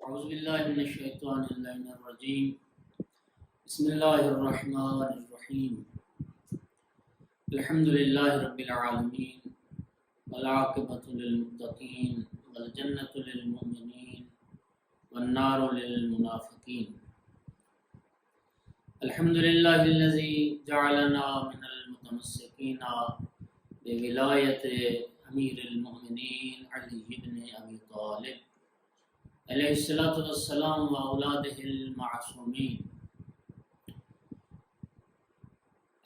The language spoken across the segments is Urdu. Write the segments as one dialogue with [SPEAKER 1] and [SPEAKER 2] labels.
[SPEAKER 1] اعوذ باللہ من الشیطان اللعین الرجیم بسم اللہ الرحمن الرحیم الحمد للہ رب العالمین والعاقبۃ للمتقین والجنۃ للمؤمنین والنار للمنافقین الحمد للہ الذی جعلنا من المتمسکین بولایت امیر المؤمنین علی بن ابی طالب علیہ الصلاۃ والسلام و اولادہ المعصومین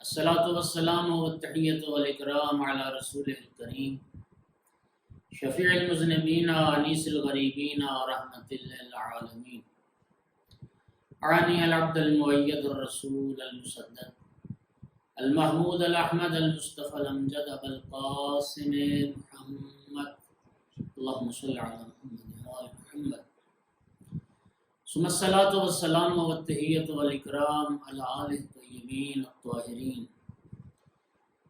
[SPEAKER 1] الصلاۃ والسلام والتحیۃ والاکرام علی رسولہ الکریم شفیع المذنبین انیس الغریبین رحمۃ للعالمین اعنی العبد المؤید الرسول المسدد المحمود الاحمد المصطفى الامجد ابو القاسم محمد اللهم صل على محمد وآل محمد ثم الصلاۃ والسلام والتحیۃ والاکرام علی آلہ الطیبین الطاہرین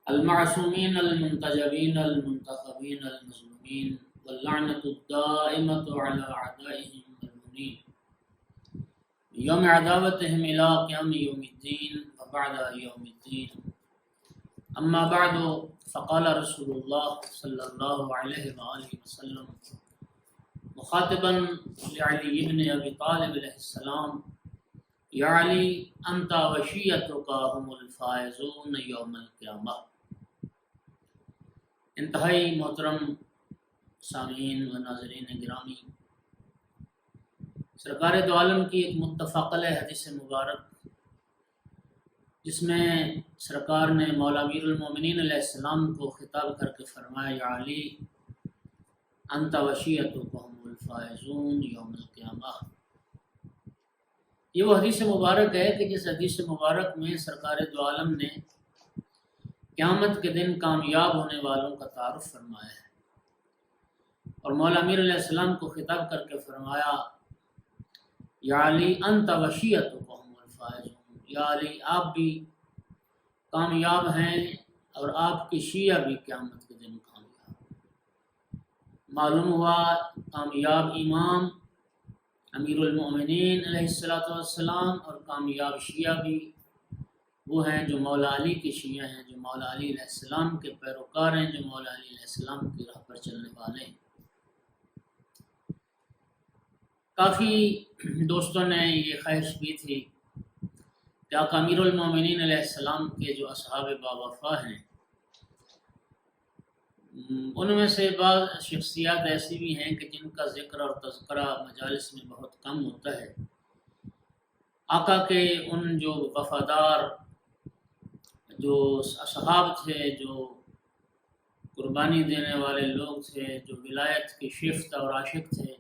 [SPEAKER 1] المعصومین المنتجبین المنتخبین المظلومین واللعنۃ الدائمۃ علی اعدائهم الملعونین یوم عداوتهم الی قیام یوم الدین وبعد یوم الدین اما بعد فقال رسول اللہ صلی اللہ علیہ وآلہ وسلم مخاطبا لعلی بن ابی طالب علیہ السلام یا علی انت وشیتک هم الفائزون یوم القیامہ۔ انتہائی محترم سامعین و ناظرین گرامی، سرکار دو عالم کی ایک متفق علیہ حدیث مبارک جس میں سرکار نے مولا امیر المومنین علیہ السلام کو خطاب کر کے فرمایا یا علی انت وشیتک هم الفائزون یوم القیامہ۔ یہ وہ حدیث مبارک ہے کہ جس حدیث مبارک میں سرکار دو عالم نے قیامت کے دن کامیاب ہونے والوں کا تعارف فرمایا ہے، اور مولا امیر علیہ السلام کو خطاب کر کے فرمایا یا علی انت وشیتک هم الفائزون، یا علی آپ بھی کامیاب ہیں اور آپ کی شیعہ بھی قیامت کے دن کامیاب۔ معلوم ہوا کامیاب امام امیر المؤمنین علیہ الصلاۃ والسلام اور کامیاب شیعہ بھی وہ ہیں جو مولا علی کے شیعہ ہیں، جو مولا علی علیہ السلام کے پیروکار ہیں، جو مولا علی علیہ السلام کی راہ پر چلنے والے ہیں۔ کافی دوستوں نے یہ خواہش کی تھی کہ آقا امیر المؤمنین علیہ السلام کے جو اصحاب باوفا ہیں ان میں سے بعض شخصیات ایسی بھی ہیں کہ جن کا ذکر اور تذکرہ مجالس میں بہت کم ہوتا ہے۔ آقا کے ان جو وفادار جو اصحاب تھے، جو قربانی دینے والے لوگ تھے، جو ولایت کی شفت اور عاشق تھے،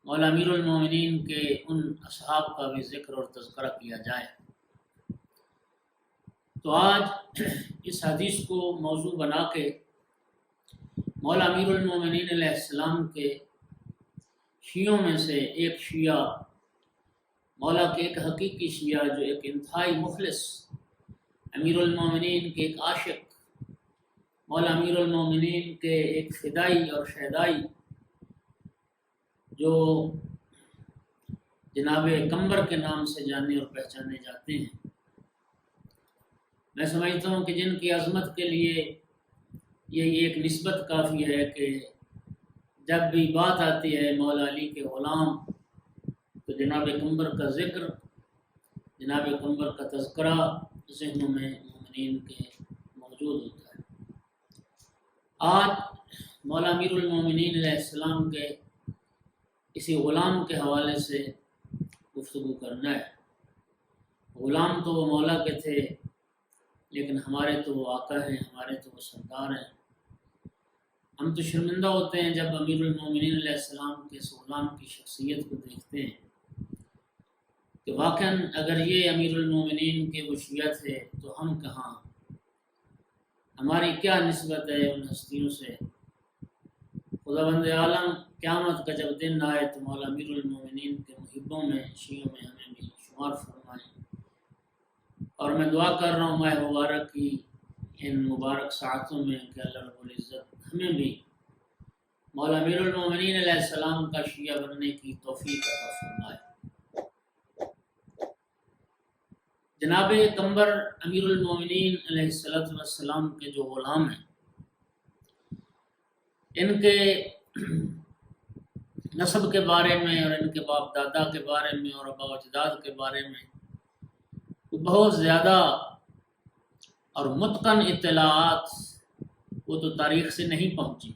[SPEAKER 1] مولا امیر المومنین کے ان اصحاب کا بھی ذکر اور تذکرہ کیا جائے۔ تو آج اس حدیث کو موضوع بنا کے مولا امیر المومنین علیہ السلام کے شیعوں میں سے ایک شیعہ، مولا کے ایک حقیقی شیعہ جو ایک انتہائی مخلص امیر المومنین کے ایک عاشق، مولا امیر المومنین کے ایک فدائی اور شہدائی جو جناب قمبر کے نام سے جانے اور پہچانے جاتے ہیں، میں سمجھتا ہوں کہ جن کی عظمت کے لیے یہ ایک نسبت کافی ہے کہ جب بھی بات آتی ہے مولا علی کے غلام تو جناب قمبر کا ذکر، جناب قمبر کا تذکرہ ذہنوں میں مومنین کے موجود ہوتا ہے۔ آج مولا امیر المومنین علیہ السلام کے اسی غلام کے حوالے سے گفتگو کرنا ہے۔ غلام تو وہ مولا کے تھے، لیکن ہمارے تو وہ آقا ہیں، ہمارے تو وہ سردار ہیں۔ ہم تو شرمندہ ہوتے ہیں جب امیر المومنین علیہ السلام کے اس غلام کی شخصیت کو دیکھتے ہیں کہ واقعاً اگر یہ امیر المومنین کے وہ شیعہ تھے تو ہم کہاں، ہماری کیا نسبت ہے ان ہستیوں سے۔ خداوند عالم قیامت کا جب دن آئے تو مولا امیر المومنین کے محبوں میں، شیعوں میں ہمیں بھی شمار فرمائیں۔ اور میں دعا کر رہا ہوں ماہ مبارک کی ان مبارک ساعتوں میں کہ اللہ رب العزت ہمیں بھی مولا امیر المومنین علیہ السلام کا شیعہ بننے کی توفیق عطا فرمائے۔ جناب قمبر امیر المومنین علیہ السلام کے جو غلام ہیں، ان کے نسب کے بارے میں اور ان کے باپ دادا کے بارے میں اور آباء و اجداد کے بارے میں بہت زیادہ اور متقن اطلاعات وہ تو تاریخ سے نہیں پہنچی،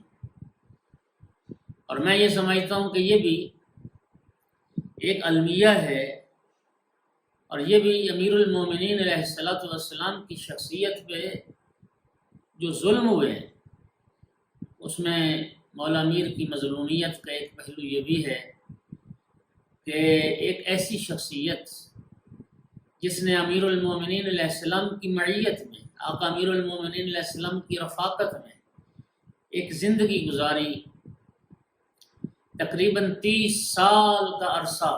[SPEAKER 1] اور میں یہ سمجھتا ہوں کہ یہ بھی ایک المیہ ہے، اور یہ بھی امیر المومنین علیہ السلام کی شخصیت پہ جو ظلم ہوئے ہیں اس میں مولا امیر کی مظلومیت کا ایک پہلو یہ بھی ہے کہ ایک ایسی شخصیت جس نے امیر المومنین علیہ السلام کی معیت میں، آقا امیر المومنین علیہ السلام کی رفاقت میں ایک زندگی گزاری، تقریباً 30 سال کا عرصہ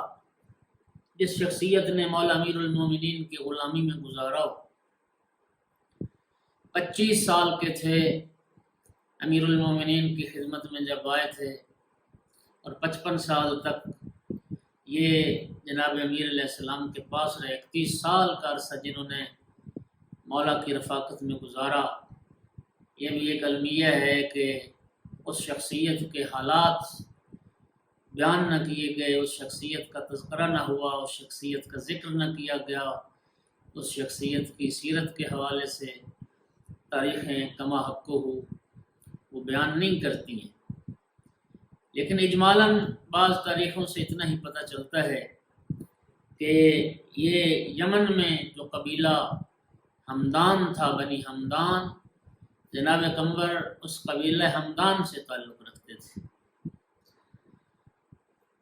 [SPEAKER 1] جس شخصیت نے مولا امیر المومنین کی غلامی میں گزارا، 25 سال کے تھے امیر المومنین کی خدمت میں جب آئے تھے، اور 55 سال تک یہ جناب امیر علیہ السلام کے پاس رہے، 31 سال کا عرصہ جنہوں نے مولا کی رفاقت میں گزارا۔ یہ بھی ایک المیہ ہے کہ اس شخصیت کے حالات بیان نہ کیے گئے، اس شخصیت کا تذکرہ نہ ہوا، اس شخصیت کا ذکر نہ کیا گیا، اس شخصیت کی سیرت کے حوالے سے تاریخیں کما حق ہو وہ بیان نہیں کرتی ہیں، لیکن اجمالاً بعض تاریخوں سے اتنا ہی پتہ چلتا ہے کہ یہ یمن میں جو قبیلہ ہمدان تھا، بنی ہمدان، جناب قمبر اس قبیلہ ہمدان سے تعلق رکھتے تھے۔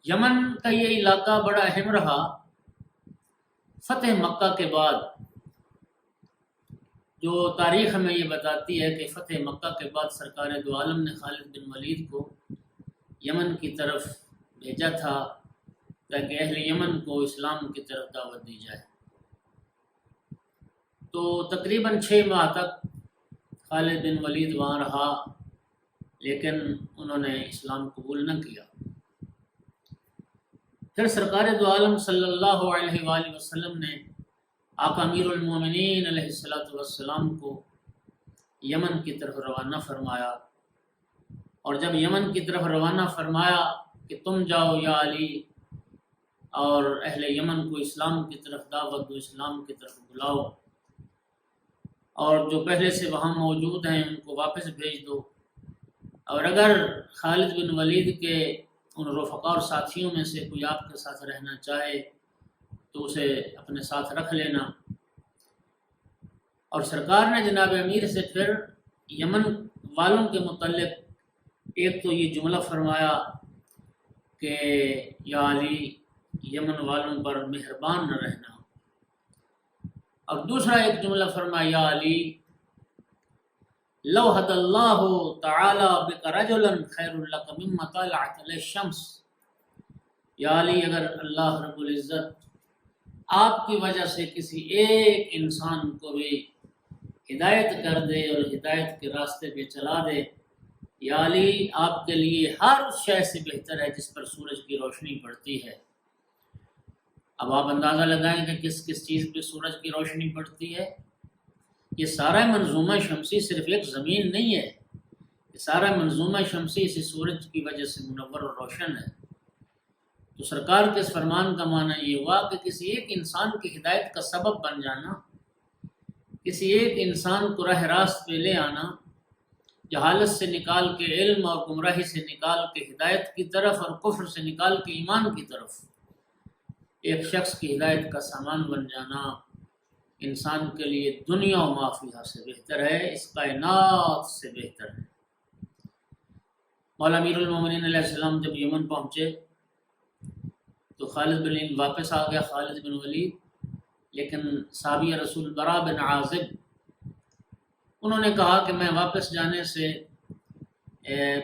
[SPEAKER 1] یمن کا یہ علاقہ بڑا اہم رہا۔ فتح مکہ کے بعد جو تاریخ ہمیں یہ بتاتی ہے کہ فتح مکہ کے بعد سرکار دو عالم نے خالد بن ولید کو یمن کی طرف بھیجا تھا تاکہ اہل یمن کو اسلام کی طرف دعوت دی جائے۔ تو تقریباً 6 ماہ تک خالد بن ولید وہاں رہا، لیکن انہوں نے اسلام قبول نہ کیا۔ پھر سرکار دو عالم صلی اللہ علیہ وآلہ وسلم نے آقا امیر المومنین علیہ السلام کو یمن کی طرف روانہ فرمایا، اور جب یمن کی طرف روانہ فرمایا کہ تم جاؤ یا علی اور اہل یمن کو اسلام کی طرف دعوت دو، اسلام کی طرف بلاؤ، اور جو پہلے سے وہاں موجود ہیں ان کو واپس بھیج دو، اور اگر خالد بن ولید کے ان رفقا اور ساتھیوں میں سے کوئی آپ کے ساتھ رہنا چاہے تو اسے اپنے ساتھ رکھ لینا۔ اور سرکار نے جناب امیر سے پھر یمن والوں کے متعلق ایک تو یہ جملہ فرمایا کہ یا علی یمن والوں پر مہربان نہ رہنا، اور دوسرا ایک جملہ فرمایا یا علی لو حد اللہ تعالی بک رجلا خیر لک مما طلعت علیہ الشمس، یا علی اگر اللہ رب العزت آپ کی وجہ سے کسی ایک انسان کو بھی ہدایت کر دے اور ہدایت کے راستے پہ چلا دے، یا علی آپ کے لیے ہر اس شے سے بہتر ہے جس پر سورج کی روشنی پڑتی ہے۔ اب آپ اندازہ لگائیں کہ کس کس چیز پہ سورج کی روشنی پڑتی ہے۔ یہ سارا منظومہ شمسی صرف ایک زمین نہیں ہے، یہ سارا منظومہ شمسی اسی سورج کی وجہ سے منور اور روشن ہے۔ تو سرکار کے اس فرمان کا معنی یہ ہوا کہ کسی ایک انسان کی ہدایت کا سبب بن جانا، کسی ایک انسان کو راہ راست پہ لے آنا، جہالت سے نکال کے علم اور گمراہی سے نکال کے ہدایت کی طرف اور کفر سے نکال کے ایمان کی طرف ایک شخص کی ہدایت کا سامان بن جانا انسان کے لیے دنیا و ما فیہا سے بہتر ہے، اس کائنات سے بہتر ہے۔ مولا امیر المومنین علیہ السلام جب یمن پہنچے تو خالد بن ولید واپس آ گیا، خالد بن ولید، لیکن صحابی رسول برا بن عازب انہوں نے کہا کہ میں واپس جانے سے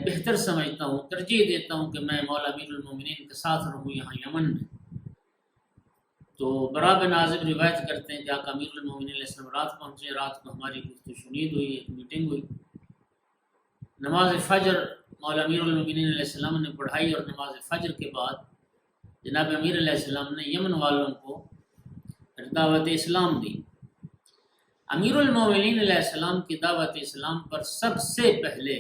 [SPEAKER 1] بہتر سمجھتا ہوں، ترجیح دیتا ہوں کہ میں مولا امیر المومنین کے ساتھ رہوں یہاں یمن میں۔ تو برا بن عازب روایت کرتے ہیں کہ آقا امیر المومنین علیہ السلام رات پہنچے، رات کو ہماری گفت و شنید ہوئی، ایک میٹنگ ہوئی، نماز فجر مولا امیر المومنین علیہ السلام نے پڑھائی اور نماز فجر کے بعد جناب امیر علیہ السلام نے یمن والوں کو دعوت اسلام دی۔ امیر المومنین علیہ السلام کی دعوت اسلام پر سب سے پہلے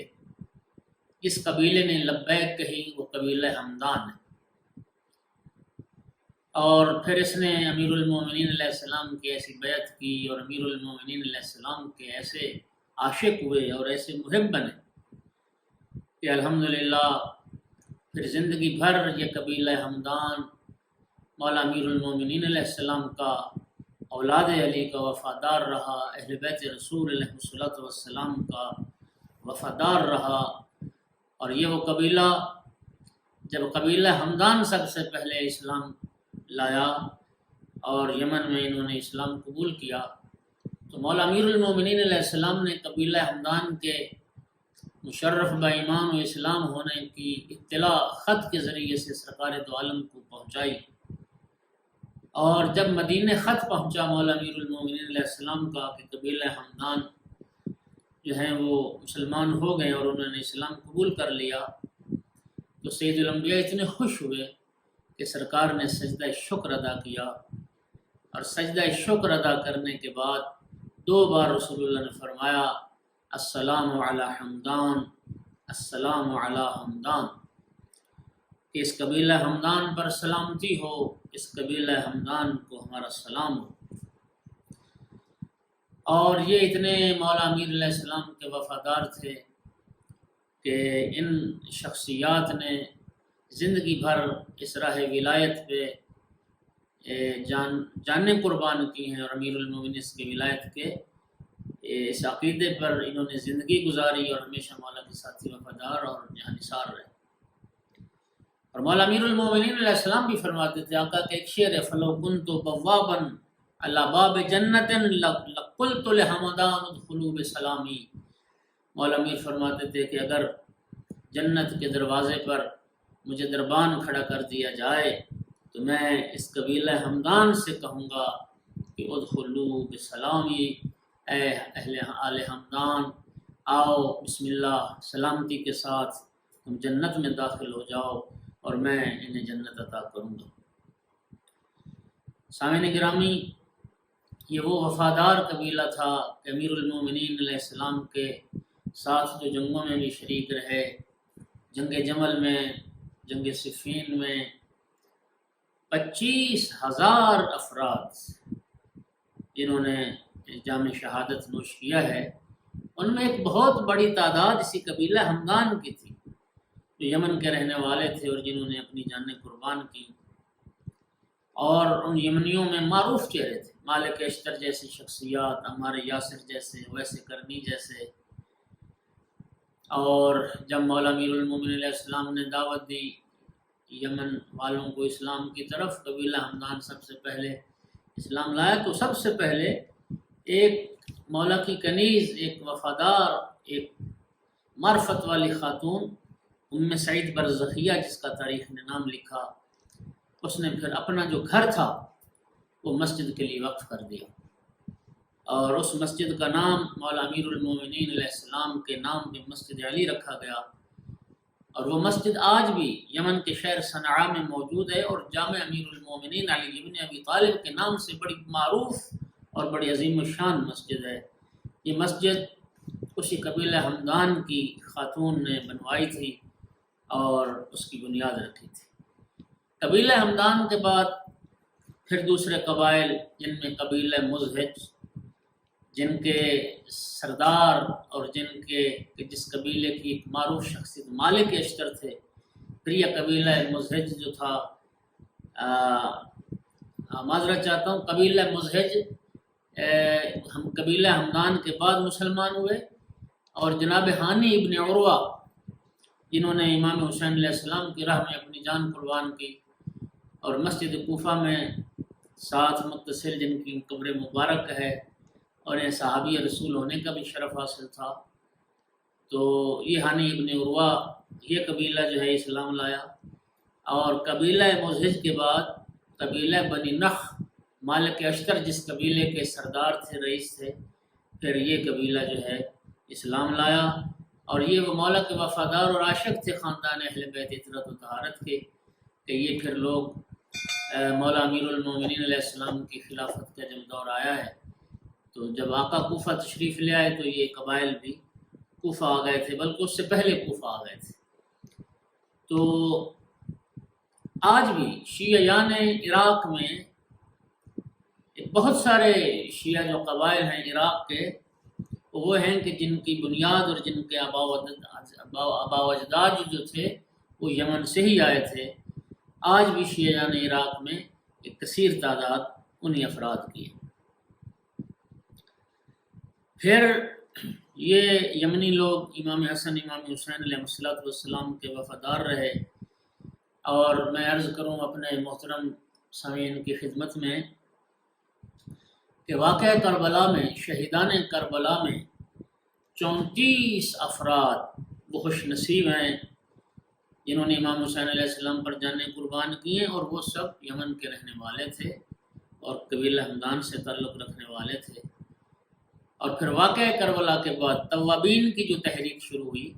[SPEAKER 1] اس قبیلے نے لبیک کہی، وہ قبیلہ ہمدان ہے، اور پھر اس نے امیر المومنین علیہ السلام کی ایسی بیعت کی اور امیر المومنین علیہ السلام کے ایسے عاشق ہوئے اور ایسے محب بنے کہ الحمدللہ پھر زندگی بھر یہ قبیلہ ہمدان مولا امیر المومنین علیہ السلام کا، اولاد علی کا وفادار رہا، اہل بیت رسول علیہ الصلوۃ والسلام کا وفادار رہا۔ اور یہ وہ قبیلہ، جب قبیلہ ہمدان سب سے پہلے اسلام لایا اور یمن میں انہوں نے اسلام قبول کیا، تو مولا امیر المومنین علیہ السلام نے قبیلہ ہمدان کے مشرف با ایمان و اسلام ہونے کی اطلاع خط کے ذریعے سے سرکار دو عالم کو پہنچائی، اور جب مدینہ خط پہنچا مولا امیر المومنین علیہ السلام کا کہ قبیلہ ہمدان جو ہیں وہ مسلمان ہو گئے اور انہوں نے اسلام قبول کر لیا، تو سید الانبیاء اتنے خوش ہوئے کہ سرکار نے سجدہ شکر ادا کیا، اور سجدہ شکر ادا کرنے کے بعد 2 بار رسول اللہ نے فرمایا السلام علی حمدان، السلام علی حمدان، کہ اس قبیلہ ہمدان پر سلامتی ہو، اس قبیلہ ہمدان کو ہمارا سلام ہو۔ اور یہ اتنے مولا امیر علیہ السلام کے وفادار تھے کہ ان شخصیات نے زندگی بھر اس راہ ولایت پہ جانیں قربان کی ہیں، اور امیر المومنین اس کی ولایت کے اس عقیدے پر انہوں نے زندگی گزاری اور ہمیشہ مولا کے ساتھی وفادار اور جہاں نثار رہے۔ اور مولا امیر المومنین علیہ السلام بھی فرماتے تھے، آقا کے ایک شعر ہے فَلَوْ كُنْتُ بَوَّابًا عَلَى بَابِ جَنَّةٍ لَقُلْتُ لِحَمَدَانُ ادْخُلُوا بِسَلَامِي۔ مولا امیر فرماتے تھے کہ اگر جنت کے دروازے پر مجھے دربان کھڑا کر دیا جائے تو میں اس قبیلہ ہمدان سے کہوں گا کہ ادخلوا بسلامی، اے اہل آل ہمدان آؤ بسم اللہ سلامتی کے ساتھ تم جنت میں داخل ہو جاؤ اور میں انہیں جنت عطا کروں گا۔ سامعین گرامی، یہ وہ وفادار قبیلہ تھا کہ امیر المومنین علیہ السلام کے ساتھ جو جنگوں میں بھی شریک رہے، جنگ جمل میں، جنگ صفین میں 25,000 افراد جنہوں نے جام شہادت نوش کیا ہے، ان میں ایک بہت بڑی تعداد اسی قبیلہ ہمدان کی تھی جو یمن کے رہنے والے تھے اور جنہوں نے اپنی جانیں قربان کی۔ اور ان یمنیوں میں معروف چہرے تھے، مالک اشتر جیسی شخصیات، عمار یاسر جیسے، ویس کرنی جیسے۔ اور جب مولا امیر المومنین علیہ السلام نے دعوت دی یمن والوں کو اسلام کی طرف، قبیلہ ہمدان سب سے پہلے اسلام لایا، تو سب سے پہلے ایک مولا کی کنیز، ایک وفادار، ایک معرفت والی خاتون ام سعید برزخیہ، جس کا تاریخ نے نام لکھا، اس نے پھر اپنا جو گھر تھا وہ مسجد کے لیے وقف کر دیا، اور اس مسجد کا نام مولا امیر المومنین علیہ السلام کے نام پہ مسجد علی رکھا گیا، اور وہ مسجد آج بھی یمن کے شہر صنعاء میں موجود ہے، اور جامع امیر المومنین علی ابن ابی طالب کے نام سے بڑی معروف اور بڑی عظیم الشان مسجد ہے۔ یہ مسجد اسی قبیلہ ہمدان کی خاتون نے بنوائی تھی اور اس کی بنیاد رکھی تھی۔ قبیلہ ہمدان کے بعد پھر دوسرے قبائل، جن میں قبیلہ مزہج، جن کے سردار اور جس قبیلے کی ایک معروف شخصیت مالک اشتر تھے، پھر یہ قبیلہ مزہج جو تھا، معذرت چاہتا ہوں، قبیلہ مزہج ہم قبیلہ ہمدان کے بعد مسلمان ہوئے، اور جناب ہانی ابن عروہ جنہوں نے امام حسین علیہ السلام کی راہ میں اپنی جان قربان کی، اور مسجد کوفہ میں 7 متصل جن کی قبر مبارک ہے، اور یہ صحابی رسول ہونے کا بھی شرف حاصل تھا، تو یہ ہانی ابن عروہ یہ قبیلہ جو ہے اسلام لایا۔ اور قبیلہ مزہج کے بعد قبیلہ بنی نخ، مالک اشتر جس قبیلے کے سردار تھے، رئیس تھے، پھر یہ قبیلہ جو ہے اسلام لایا، اور یہ وہ مولا کے وفادار اور عاشق تھے خاندان اہل بیت عطرت و طہارت کے، کہ یہ پھر لوگ مولا امیر المومنین علیہ السلام کی خلافت کا جب دور آیا ہے تو جب آقا کوفہ تشریف لے آئے تو یہ قبائل بھی کوفہ آ گئے تھے، بلکہ اس سے پہلے کوفہ آ گئے تھے۔ تو آج بھی شیعیان عراق میں بہت سارے شیعہ جو قبائل ہیں عراق کے، وہ ہیں کہ جن کی بنیاد اور جن کے آبا و اجداد جو تھے وہ یمن سے ہی آئے تھے۔ آج بھی شیعیان عراق میں ایک کثیر تعداد انہی افراد کی ہے۔ پھر یہ یمنی لوگ امام حسن امام حسین علیہ السلام کے وفادار رہے، اور میں عرض کروں اپنے محترم سامعین کی خدمت میں کہ واقعہ کربلا میں شہیدان کربلا میں 34 افراد وہ خوش نصیب ہیں جنہوں نے امام حسین علیہ السلام پر جانیں قربان کی ہیں، اور وہ سب یمن کے رہنے والے تھے اور قبیلہ ہمدان سے تعلق رکھنے والے تھے۔ اور پھر واقعہ کربلا کے بعد توابین کی جو تحریک شروع ہوئی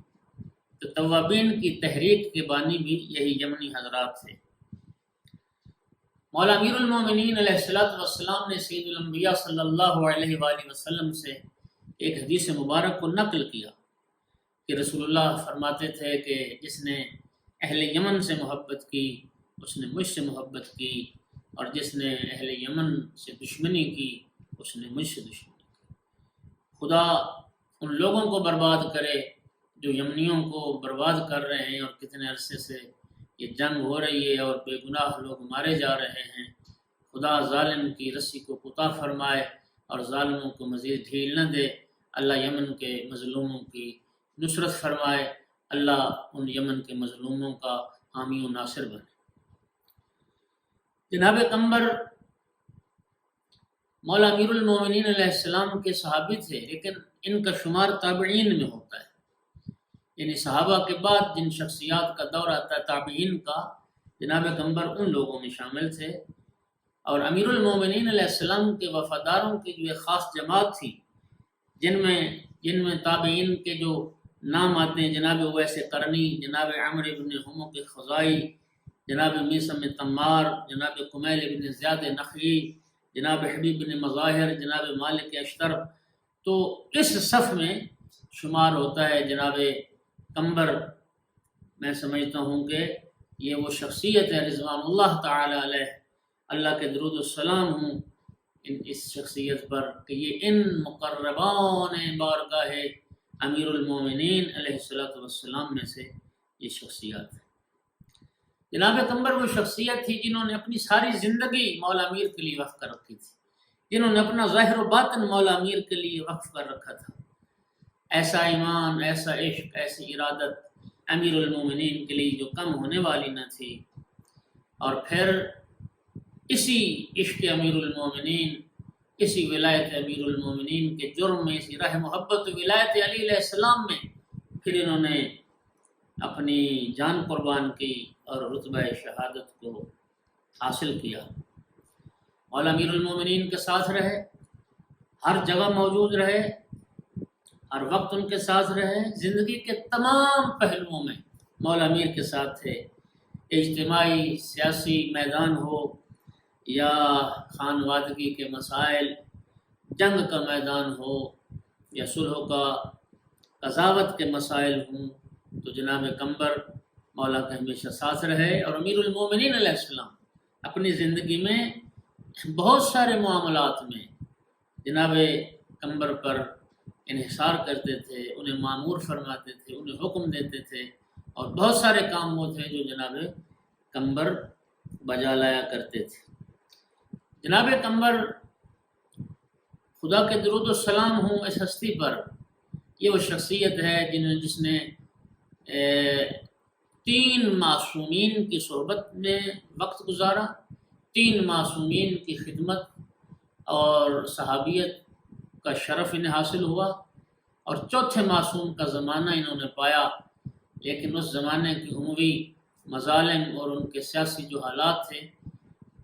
[SPEAKER 1] تو توابین کی تحریک کے بانی بھی یہی یمنی حضرات تھے۔ مولا امیر المومنین علیہ السلام نے سید الانبیاء صلی اللہ علیہ وآلہ وسلم سے ایک حدیث مبارک کو نقل کیا کہ رسول اللہ فرماتے تھے کہ جس نے اہل یمن سے محبت کی اس نے مجھ سے محبت کی، اور جس نے اہل یمن سے دشمنی کی اس نے مجھ سے دشمنی کی۔ خدا ان لوگوں کو برباد کرے جو یمنیوں کو برباد کر رہے ہیں، اور کتنے عرصے سے یہ جنگ ہو رہی ہے اور بے گناہ لوگ مارے جا رہے ہیں۔ خدا ظالم کی رسی کو قطع فرمائے اور ظالموں کو مزید ڈھیل نہ دے۔ اللہ یمن کے مظلوموں کی نصرت فرمائے، اللہ ان یمن کے مظلوموں کا حامی و ناصر بنے۔ جناب قمبر مولا امیر المومنین علیہ السلام کے صحابی تھے، لیکن ان کا شمار تابعین میں ہوتا ہے، یعنی صحابہ کے بعد جن شخصیات کا دور آتا ہے تابعین کا، جناب قمبر ان لوگوں میں شامل تھے۔ اور امیر المومنین علیہ السلام کے وفاداروں کی جو ایک خاص جماعت تھی جن میں تابعین کے جو نام آتے ہیں، جناب اویس قرنی، جناب عمرو بن حمق خزائی، جناب میثم تمار، جناب کمیل بن زیاد نخعی، جناب حبیب بن مظاہر، جناب مالک اشتر، تو اس صف میں شمار ہوتا ہے جناب قمبر۔ میں سمجھتا ہوں کہ یہ وہ شخصیت ہے رضوان اللہ تعالی علیہ، اللہ کے درود السلام ہوں اس شخصیت پر، کہ یہ ان مقربان بارگاہ امیر المومنین علیہ السلام میں سے یہ شخصیات ہے۔ جناب قمبر وہ شخصیت تھی جنہوں نے اپنی ساری زندگی مولا امیر کے لیے وقف کر رکھی تھی، جنہوں نے اپنا ظاہر و باطن مولا امیر کے لیے وقف کر رکھا تھا۔ ایسا ایمان، ایسا عشق، ایسی ارادت امیر المومنین کے لیے جو کم ہونے والی نہ تھی۔ اور پھر اسی عشق امیر المومنین، اسی ولایت امیر المومنین کے جرم میں، اسی راہ محبت و ولایت علی علیہ السلام میں پھر انہوں نے اپنی جان قربان کی اور رتبہ شہادت کو حاصل کیا۔ مولا امیر المومنین کے ساتھ رہے، ہر جگہ موجود رہے، ہر وقت ان کے ساتھ رہے، زندگی کے تمام پہلوؤں میں مولا امیر کے ساتھ تھے۔ اجتماعی سیاسی میدان ہو یا خانوادگی کے مسائل، جنگ کا میدان ہو یا صلح کا قضاوت کے مسائل ہوں، تو جناب قمبر مولا کے ہمیشہ ساتھ رہے۔ اور امیر المومنین علیہ السلام اپنی زندگی میں بہت سارے معاملات میں جناب قمبر پر انحصار کرتے تھے، انہیں مامور فرماتے تھے، انہیں حکم دیتے تھے، اور بہت سارے کام وہ تھے جو جناب قمبر بجا لایا کرتے تھے۔ جناب قمبر خدا کے درود السلام ہوں اس ہستی پر، یہ وہ شخصیت ہے جس نے 3 معصومین کی صحبت میں وقت گزارا، 3 معصومین کی خدمت اور صحابیت کا شرف انہیں حاصل ہوا، اور 4تھے معصوم کا زمانہ انہوں نے پایا، لیکن اس زمانے کی عموی مظالم اور ان کے سیاسی جو حالات تھے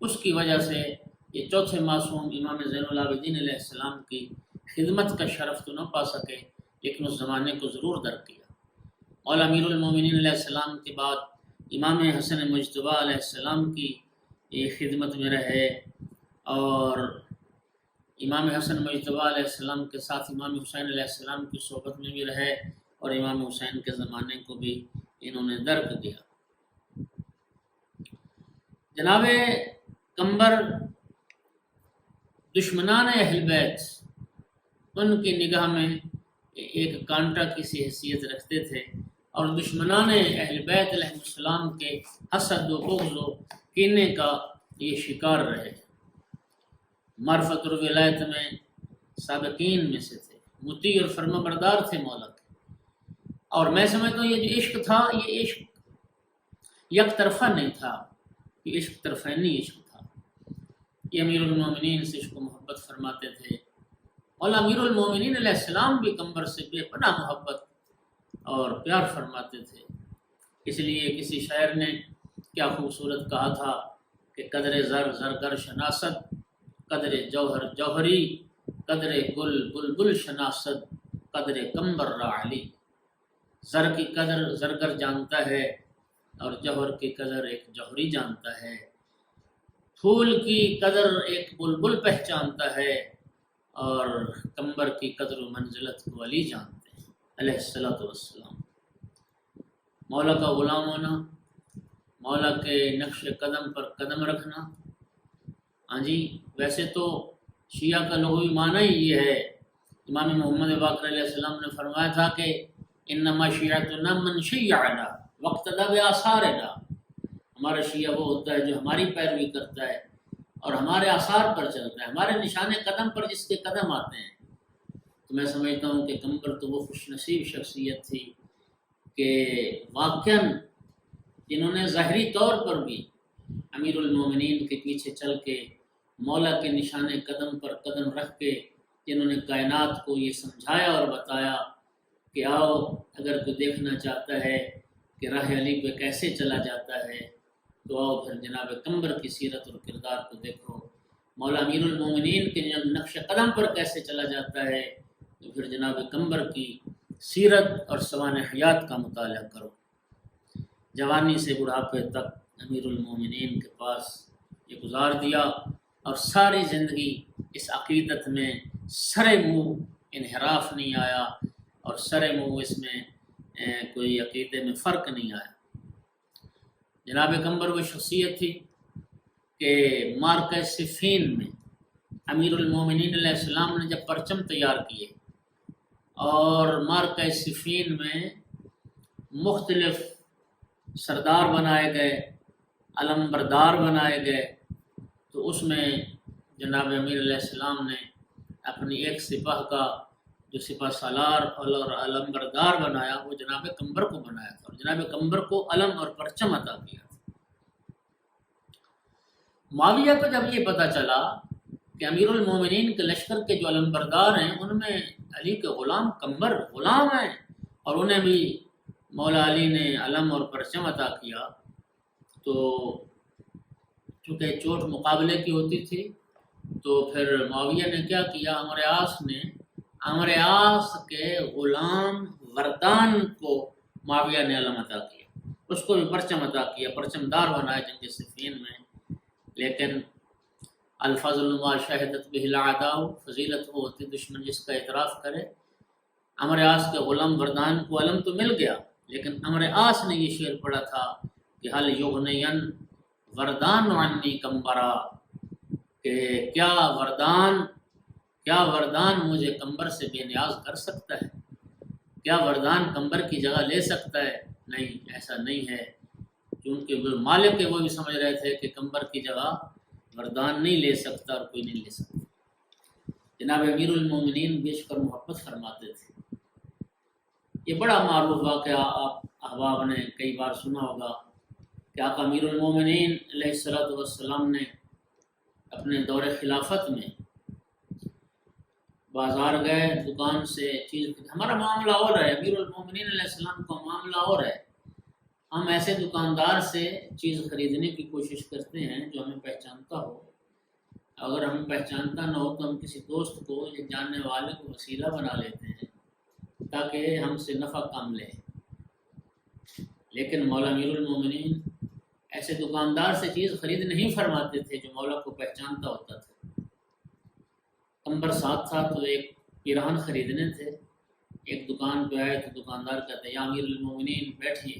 [SPEAKER 1] اس کی وجہ سے یہ 4تھے معصوم امام زین العابدین علیہ السلام کی خدمت کا شرف تو نہ پا سکے، لیکن اس زمانے کو ضرور درک کیا۔ مولا امیر المومنین علیہ السلام کے بعد امام حسن مجتبیٰ علیہ السلام کی خدمت میں رہے، اور امام حسن مجتبیٰ علیہ السلام کے ساتھ امام حسین علیہ السلام کی صحبت میں بھی رہے، اور امام حسین کے زمانے کو بھی انہوں نے درک دیا۔ جناب قمبر دشمنان اہل بیت ان کی نگاہ میں ایک کانٹا کی سی حیثیت رکھتے تھے، اور دشمنان اہل بیت علیہ السلام کے حسد و بغض و کینے کا یہ شکار رہے۔ معرفت اور ولایت میں سابقین میں سے تھے، مطیع اور فرما بردار تھے مولا کے۔ اور میں سمجھتا ہوں یہ جو عشق تھا، یہ عشق یک طرفہ نہیں تھا، یہ عشق طرفینی عشق تھا۔ یہ امیر المومنین سے عشق و محبت فرماتے تھے۔ مولا امیر المومنین علیہ السلام بھی قمبر سے بے پناہ محبت اور پیار فرماتے تھے۔ اس لیے کسی شاعر نے کیا خوبصورت کہا تھا کہ قدر زر زرگر شناست، قدر جوہر جوہری، قدر گل بلبل شناست، قدر قمبر را علی۔ زر کی قدر زرگر جانتا ہے، اور جوہر کی قدر ایک جوہری جانتا ہے، پھول کی قدر ایک بلبل پہچانتا ہے، اور قمبر کی قدر و منزلت کو علی جانتے ہیں علیہ الصلوۃ والسلام۔ مولا کا غلام ہونا، مولا کے نقش قدم پر قدم رکھنا، ہاں جی ویسے تو شیعہ کا لغوی معنی ہی یہ ہے۔ امام محمد باقر علیہ السلام نے فرمایا تھا کہ انما شیعتنا من شیعنا واقتدی بآثارنا، ہمارا شیعہ وہ ہوتا ہے جو ہماری پیروی کرتا ہے اور ہمارے آثار پر چلتا ہے، ہمارے نشان قدم پر جس کے قدم آتے ہیں۔ تو میں سمجھتا ہوں کہ قمبر تو وہ خوش نصیب شخصیت تھی کہ واقعاً جنہوں نے ظاہری طور پر بھی امیر المومنین کے پیچھے چل کے مولا کے نشان قدم پر قدم رکھ کے جنہوں نے کائنات کو یہ سمجھایا اور بتایا کہ آؤ اگر کوئی دیکھنا چاہتا ہے کہ راہ علی پہ کیسے چلا جاتا ہے تو آؤ پھر جناب قمبر کی سیرت اور کردار کو دیکھو، مولا امیر المومنین کے نقش قدم پر کیسے چلا جاتا ہے تو پھر جناب قمبر کی سیرت اور سوان حیات کا مطالعہ کرو۔ جوانی سے بڑھاپے تک امیر المومنین کے پاس یہ گزار دیا، اور ساری زندگی اس عقیدت میں سر منہ انحراف نہیں آیا، اور سر منہ اس میں کوئی عقیدے میں فرق نہیں آیا۔ جناب قمبر وہ شخصیت تھی کہ معرکہ صفین میں امیر المومنین علیہ السلام نے جب پرچم تیار کیے اور معرکہ صفین میں مختلف سردار بنائے گئے، علم بردار بنائے گئے، تو اس میں جناب امیر علیہ السلام نے اپنی ایک سپاہ کا جو سپاہ سالار اور علم بردار بنایا وہ جناب قمبر کو بنایا تھا، اور جناب قمبر کو علم اور پرچم عطا کیا تھا۔ معاویہ کو جب یہ پتہ چلا کہ امیر المومنین کے لشکر کے جو علم بردار ہیں ان میں علی کے غلام قمبر غلام ہیں، اور انہیں بھی مولا علی نے علم اور پرچم عطا کیا، تو چونکہ چوٹ مقابلے کی ہوتی تھی تو پھر معاویہ نے کیا کیا، عمر عاص کے غلام وردان کو معاویہ نے علم عطا کیا، اس کو بھی پرچم عطا کیا، پرچم دار بنایا جنگ صفین میں۔ لیکن الفضل ما شہدت بہ الاعداء، فضیلت وہ ہوتی دشمن جس کا اعتراف کرے۔ عمر عاص کے غلام وردان کو علم تو مل گیا، لیکن عمر عاص نے یہ شعر پڑھا تھا کہ حل یغنین وردان عنی قمبرا، کہ کیا وردان مجھے قمبر سے بے نیاز کر سکتا ہے، کیا وردان قمبر کی جگہ لے سکتا ہے؟ نہیں، ایسا نہیں ہے، کیونکہ مالک کے وہ بھی سمجھ رہے تھے کہ قمبر کی جگہ وردان نہیں لے سکتا اور کوئی نہیں لے سکتا۔ جناب امیر المومنین بیش کر محبت فرماتے تھے۔ یہ بڑا معروف واقعہ آپ احباب نے کئی بار سنا ہوگا کہ آقا امیر المومنین علیہ الصلوۃ والسلام نے اپنے دور خلافت میں بازار گئے، دکان سے چیز، ہمارا معاملہ اور ہے، امیر المومنین علیہ السلام کا معاملہ اور ہے، ہم ایسے دکاندار سے چیز خریدنے کی کوشش کرتے ہیں جو ہمیں پہچانتا ہو، اگر ہمیں پہچانتا نہ ہو تو ہم کسی دوست کو یا جاننے والے کو وسیلہ بنا لیتے ہیں تاکہ ہم سے نفع کام لے۔ لیکن مولا امیر المومنین ایسے دکاندار سے چیز خرید نہیں فرماتے تھے جو مولا کو پہچانتا ہوتا تھا۔ کمبر ساتھ تھا تو ایک پیراہن خریدنے تھے، ایک دکان پہ آئے تو دکاندار کہتے ہیں یا امیر المومنین بیٹھیے۔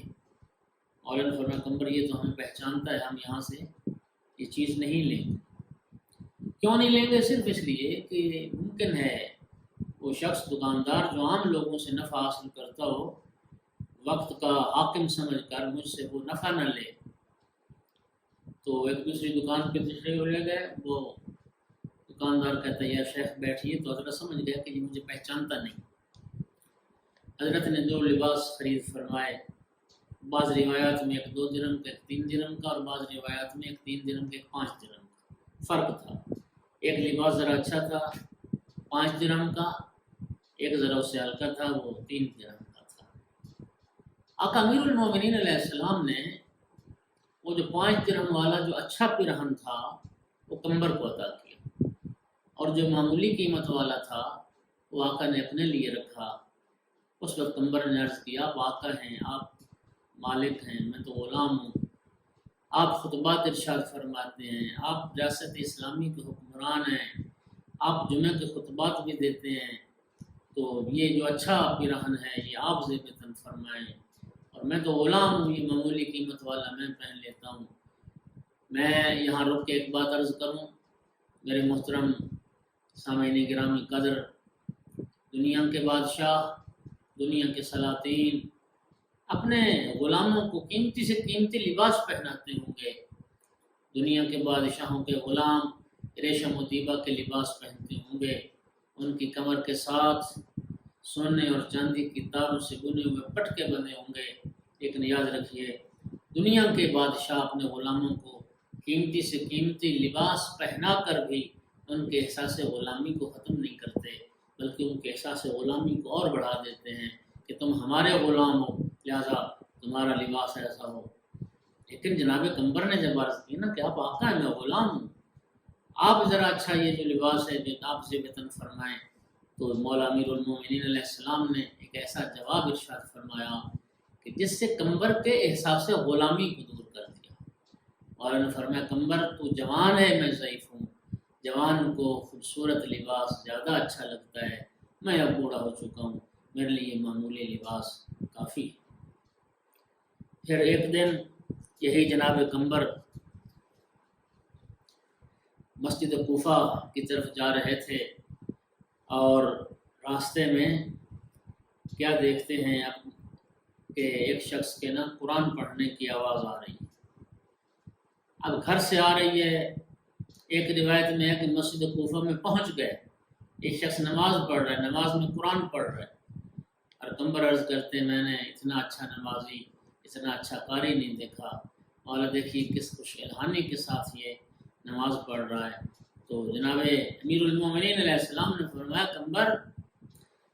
[SPEAKER 1] مولا نے فرمایا کمبر یہ تو ہمیں پہچانتا ہے، ہم یہاں سے یہ چیز نہیں لیں گے۔ کیوں نہیں لیں گے؟ صرف اس لیے کہ ممکن ہے وہ شخص دکاندار جو عام لوگوں سے نفع حاصل کرتا ہو، وقت کا حاکم سمجھ کر مجھ سے وہ نفع نہ لے۔ تو ایک دوسری دکان پہ تشریف لے گئے، وہ دکاندار کہتا ہے یا شیخ بیٹھیے، تو حضرت سمجھ گیا کہ یہ مجھے پہچانتا نہیں۔ حضرت نے جو لباس خرید فرمائے، بعض روایات میں ایک 2 درہم کا، ایک 3 درہم کا، اور بعض روایات میں ایک 3 درہم کا، ایک 5 درہم کا فرق تھا۔ ایک لباس ذرا اچھا تھا 5 درہم کا، ایک ذرا اس سے ہلکا تھا وہ 3 درہم کا تھا۔ آقا امیر المومنین علیہ السلام نے وہ جو 5 درہم والا جو اچھا پیرہن تھا وہ کمبر کو عطا کیا، اور جو معمولی قیمت والا تھا وہ آقا نے اپنے لیے رکھا۔ اس وقت کمبر نے عرض کیا آپ آقا ہیں، آپ مالک ہیں، میں تو غلام ہوں، آپ خطبات ارشاد فرماتے ہیں، آپ ریاست اسلامی کے حکمران ہیں، آپ جمعہ کے خطبات بھی دیتے ہیں، تو یہ جو اچھا پیراہن ہے یہ آپ زیبتاً فرمائیں، اور میں تو غلام ہوں، یہ معمولی قیمت والا میں پہن لیتا ہوں۔ میں یہاں رک کے ایک بات عرض کروں، میرے محترم سامعین گرامی قدر، دنیا کے بادشاہ، دنیا کے سلاطین اپنے غلاموں کو قیمتی سے قیمتی لباس پہناتے ہوں گے، دنیا کے بادشاہوں کے غلام ریشم و دیبا کے لباس پہنتے ہوں گے، ان کی کمر کے ساتھ سونے اور چاندی کی تاروں سے بنے ہوئے پٹکے بندے ہوں گے، لیکن یاد رکھیے دنیا کے بادشاہ اپنے غلاموں کو قیمتی سے قیمتی لباس پہنا کر بھی ان کے احساس غلامی کو ختم نہیں کرتے، بلکہ ان کے احساس غلامی کو اور بڑھا دیتے ہیں کہ تم ہمارے غلام ہو لہذا تمہارا لباس ایسا ہو۔ لیکن جناب کمبر نے جب عرض کی نا کہ آپ آقا ہیں، میں غلام ہوں، آپ ذرا اچھا یہ جو لباس ہے جو آپ سے وطن فرمائیں، تو مولا امیر المومنین علیہ السلام نے ایک ایسا جواب ارشاد فرمایا کہ جس سے کمبر کے احساس غلامی کو دور کر دیا۔ مولا نے فرمایا کمبر تو جوان ہے، میں ضعیف ہوں، جوان کو خوبصورت لباس زیادہ اچھا لگتا ہے، میں اب بوڑھا ہو چکا ہوں، میرے لیے معمولی لباس کافی۔ پھر ایک دن یہی جناب کمبر مسجد کوفہ کی طرف جا رہے تھے، اور راستے میں کیا دیکھتے ہیں اب کہ ایک شخص کے نا قرآن پڑھنے کی آواز آ رہی ہے۔ اب گھر سے آ رہی ہے، ایک روایت میں ہے کہ مسجد کوفہ میں پہنچ گئے، ایک شخص نماز پڑھ رہا ہے، نماز میں قرآن پڑھ رہا ہے، اور کمبر عرض کرتے ہیں میں نے اتنا اچھا نمازی، اتنا اچھا قاری نہیں دیکھا، مولا دیکھیے کس خوش الحانی کے ساتھ یہ نماز پڑھ رہا ہے۔ تو جناب امیر المومنین علیہ السلام نے فرمایا کمبر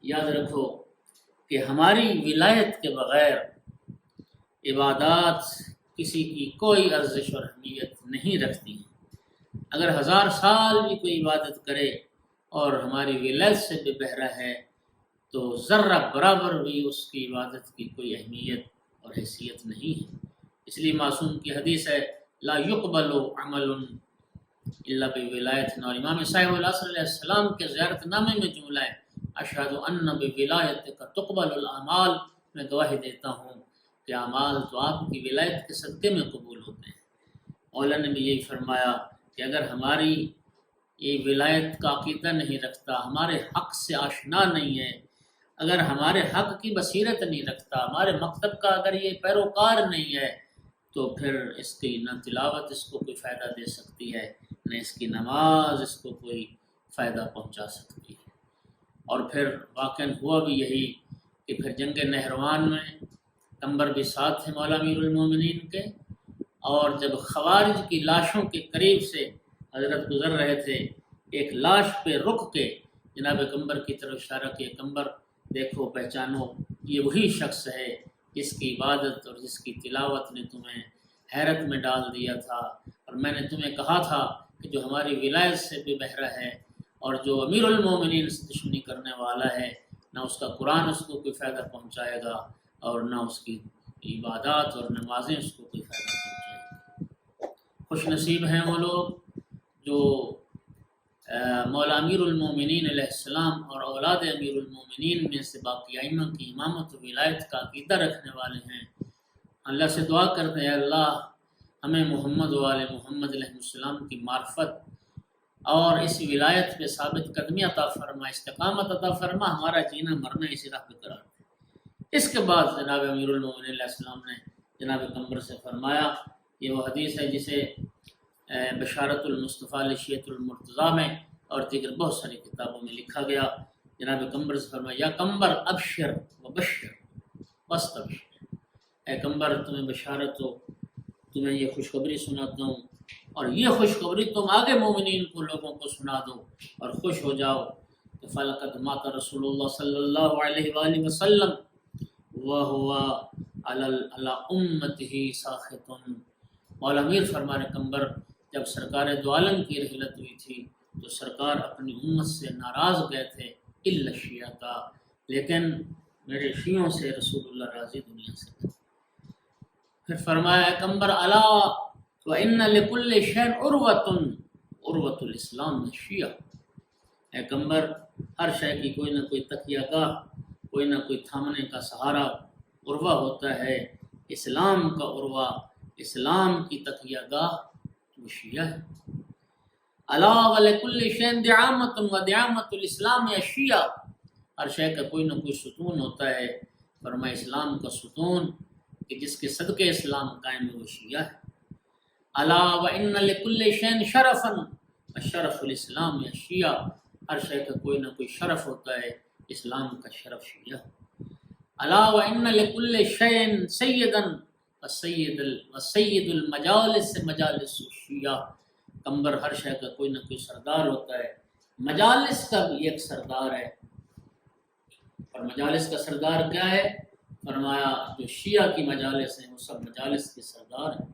[SPEAKER 1] یاد رکھو کہ ہماری ولایت کے بغیر عبادات کسی کی کوئی ارزش اور اہمیت نہیں رکھتی ہیں۔ اگر 1000 سال بھی کوئی عبادت کرے اور ہماری ولایت سے بے بہرا ہے تو ذرہ برابر بھی اس کی عبادت کی کوئی اہمیت اور حیثیت نہیں ہے۔ اس لیے معصوم کی حدیث ہے لا يقبل عمل الا بولایت، اور امام صاحب العصر علیہ السلام کے زیارت نامے میں جملہ ہے اشہد ان بولایتک تقبل الاعمال، میں گواہی دیتا ہوں کہ اعمال تو آپ کی ولایت کے صدقے میں قبول ہوتے ہیں۔ مولا نے بھی یہی فرمایا کہ اگر ہماری یہ ولایت کا عقیدہ نہیں رکھتا، ہمارے حق سے آشنا نہیں ہے، اگر ہمارے حق کی بصیرت نہیں رکھتا، ہمارے مکتب کا اگر یہ پیروکار نہیں ہے، تو پھر اس کی نہ تلاوت اس کو کوئی فائدہ دے سکتی ہے، نہ اس کی نماز اس کو کوئی فائدہ پہنچا سکتی ہے۔ اور پھر واقعاً ہوا بھی یہی کہ پھر جنگ نہروان میں کمبر بھی ساتھ تھے مولا امیر المومنین کے، اور جب خوارج کی لاشوں کے قریب سے حضرت گزر رہے تھے، ایک لاش پہ رک کے جناب کمبر کی طرف اشارہ کیا، کمبر دیکھو پہچانو یہ وہی شخص ہے جس کی عبادت اور جس کی تلاوت نے تمہیں حیرت میں ڈال دیا تھا، اور میں نے تمہیں کہا تھا کہ جو ہماری ولایت سے بے بہرا ہے اور جو امیر المومنین سے دشمنی کرنے والا ہے، نہ اس کا قرآن اس کو کوئی فائدہ پہنچائے گا اور نہ اس کی عبادات اور نمازیں اس کو کوئی فائدہ پہنچائیں۔ خوش نصیب ہیں وہ لوگ جو مولا امیر المومنین علیہ السلام اور اولاد امیر المومنین میں سے باقی ائمہ کی امامت و ولایت کا عقیدہ رکھنے والے ہیں۔ اللہ سے دعا کرتے ہیں اللہ ہمیں محمد و آل محمد علیہ السلام کی معرفت اور اس ولایت پہ ثابت قدمی عطا فرما، استقامت عطا فرما، ہمارا جینا مرنا اسی راہ پہ قرار دے۔ اس کے بعد جناب امیر المومنین علیہ السلام نے جناب قمبر سے فرمایا، یہ وہ حدیث ہے جسے بشارت المصطفیٰ لشیعۃ المرتضیٰ میں اور دیگر بہت ساری کتابوں میں لکھا گیا۔ جناب قمبر سے فرمایا، یا قمبر ابشر و بشر واستبشر، اے قمبر تمہیں بشارت ہو، تمہیں یہ خوشخبری سناتا ہوں، اور یہ خوشخبری تم آگے مومنین کو لوگوں کو سنا دو اور خوش ہو جاؤ کہ فلقد مات رسول اللہ صلی اللہ علیہ وآلہ وسلم وہو علی امتہ ساخط۔ مولا امیر فرما رہے قمبر جب سرکار دو عالم کی رحلت ہوئی تھی تو سرکار اپنی امت سے ناراض گئے تھے، الا الشیعہ، لیکن میرے شیعوں سے رسول اللہ راضی دنیا سے گئے۔ پھر فرمایا اے قمبر الا وان لکل شیء عروۃ، عروۃ الاسلام الشیعہ، اے قمبر ہر شے کی کوئی نہ کوئی تکیہ گاہ، کوئی نہ کوئی تھامنے کا سہارا عروہ ہوتا ہے۔ اسلام کا عروہ، اسلام کی تکیہ گاہ وہ شیعہ ہے۔ الا ولکل شیء دعامۃ ودعامۃ الاسلام الشیعہ، ہر شے کا کوئی نہ کوئی ستون ہوتا ہے، فرمایا اسلام کا ستون کہ جس کے صدقے اسلام قائم ہے وہ شیعہ ہے۔ الا وان لکل شیء شرفا الشرف الاسلام الشیعہ، ہر شے کا کوئی نہ کوئی شرف ہوتا ہے، اسلام کا شرف شیعہ۔ الا وان لکل شیء سیدا والسید المجالس مجالس الشیعہ، قمبر ہر شے کا کوئی نہ کوئی سردار ہوتا ہے، مجالس کا بھی ایک سردار ہے، اور مجالس کا سردار کیا ہے؟ فرمایا جو شیعہ کی مجالس ہیں وہ سب مجالس کے سردار ہیں۔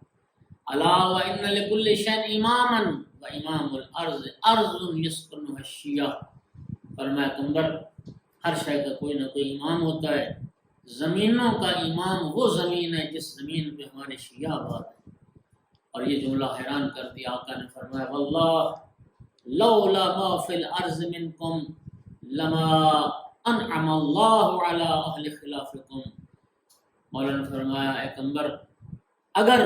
[SPEAKER 1] الا وان لکل شیء اماما وامام الارض ارض یسکنها الشیعہ، فرمایا قمبر ہر شے کا کوئی نہ کوئی امام ہوتا ہے، زمینوں کا امام وہ زمین ہے جس زمین پہ ہمارے شیعہ آباد ہیں۔ اور یہ جملہ حیران کر دیا، آقا نے فرمایا واللہ لولا ما فی الارض منکم لما انعم اللہ علی اہل خلافکم۔ مولانا نے فرمایا اے قمبر اگر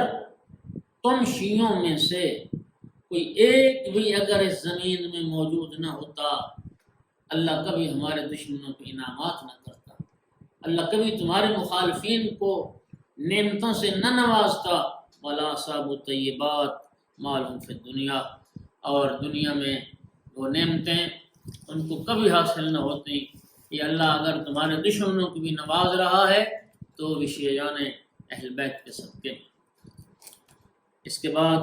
[SPEAKER 1] تم شیعوں میں سے کوئی ایک بھی اگر اس زمین میں موجود نہ ہوتا، اللہ کبھی ہمارے دشمنوں پہ انعامات نہ کرتا، اللہ کبھی تمہارے مخالفین کو نعمتوں سے نہ نوازتا، ولا صاب الطیبات مالہم فی الدنیا، اور دنیا میں وہ نعمتیں ان کو کبھی حاصل نہ ہوتی۔ یہ اللہ اگر تمہارے دشمنوں کو بھی نواز رہا ہے تو بھی شیعان اہل بیت کے صدقے میں۔ اس کے بعد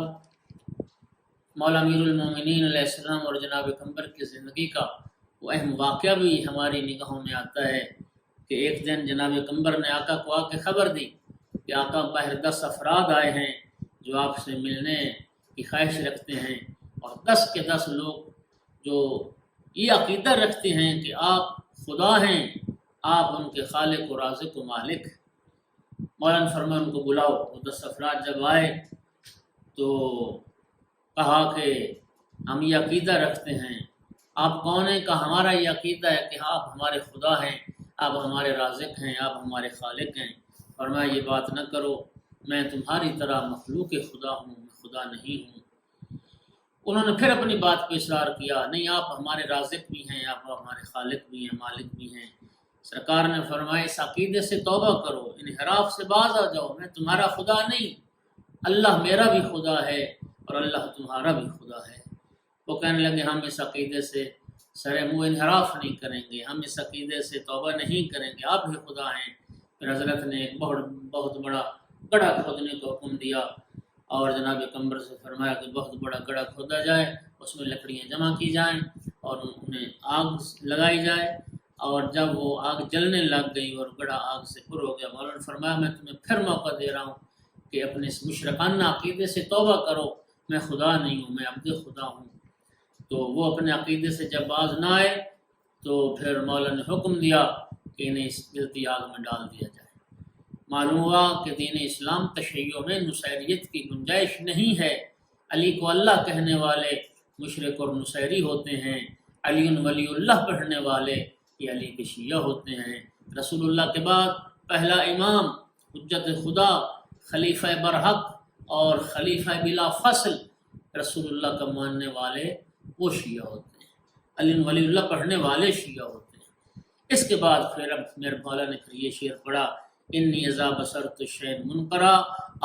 [SPEAKER 1] مولا امیر المومنین علیہ السلام اور جناب قمبر کی زندگی کا وہ اہم واقعہ بھی ہماری نگاہوں میں آتا ہے کہ ایک دن جناب قمبر نے آقا کو آ کے خبر دی کہ آقا باہر 10 افراد آئے ہیں جو آپ سے ملنے کی خواہش رکھتے ہیں، اور 10 کے 10 لوگ جو یہ عقیدہ رکھتے ہیں کہ آپ خدا ہیں، آپ ان کے خالق و رازق و مالک۔ مولانا فرمایا ان کو بلاؤ۔ وہ 10 افراد جب آئے تو کہا کہ ہم یہ عقیدہ رکھتے ہیں، آپ کون ہیں؟ کہا ہمارا یہ عقیدہ ہے کہ آپ ہمارے خدا ہیں، آپ ہمارے رازق ہیں، آپ ہمارے خالق ہیں۔ فرمایا یہ بات نہ کرو، میں تمہاری طرح مخلوق خدا ہوں، میں خدا نہیں ہوں۔ انہوں نے پھر اپنی بات پہ اصرار کیا، نہیں آپ ہمارے رازق بھی ہیں، آپ ہمارے خالق بھی ہیں، مالک بھی ہیں۔ سرکار نے فرمایا اس عقیدے سے توبہ کرو، انحراف سے باز آ جاؤ، میں تمہارا خدا نہیں، اللہ میرا بھی خدا ہے اور اللہ تمہارا بھی خدا ہے۔ وہ کہنے لگے ہم اس عقیدے سے سر منہ انحراف نہیں کریں گے، ہم اس عقیدے سے توبہ نہیں کریں گے، آپ بھی خدا ہیں۔ پھر حضرت نے ایک بہت بڑا گڑھا کھودنے کا حکم دیا اور جناب قمبر سے فرمایا کہ بہت بڑا گڑھا کھودا جائے، اس میں لکڑیاں جمع کی جائیں اور انہیں آگ لگائی جائے، اور جب وہ آگ جلنے لگ گئی اور گڑھا آگ سے پر ہو گیا، مولانا نے فرمایا میں تمہیں پھر موقع دے رہا ہوں کہ اپنے اس مشرکانہ عقیدے سے توبہ کرو، میں خدا نہیں ہوں، میں عبد خدا ہوں۔ تو وہ اپنے عقیدے سے جب باز نہ آئے تو پھر مولانا نے حکم دیا کہ انہیں اس جلتی آگ میں ڈال دیا جائے۔ معلوم ہوا کہ دین اسلام تشیع میں نصیریت کی گنجائش نہیں ہے۔ علی کو اللہ کہنے والے مشرک اور نصیری ہوتے ہیں، علی ولی اللہ پڑھنے والے یہ علی کے شیعہ ہوتے ہیں۔ رسول اللہ کے بعد پہلا امام، حجت خدا، خلیفہ برحق اور خلیفہ بلا فصل رسول اللہ کا ماننے والے وہ شیعہ ہوتے ہیں، علی ولی اللہ پڑھنے والے شیعہ ہوتے ہیں۔ اس کے بعد پھر اب میرے مولا نے پھر یہ شعر پڑھا، انی اذا بصرت الشیء منکرا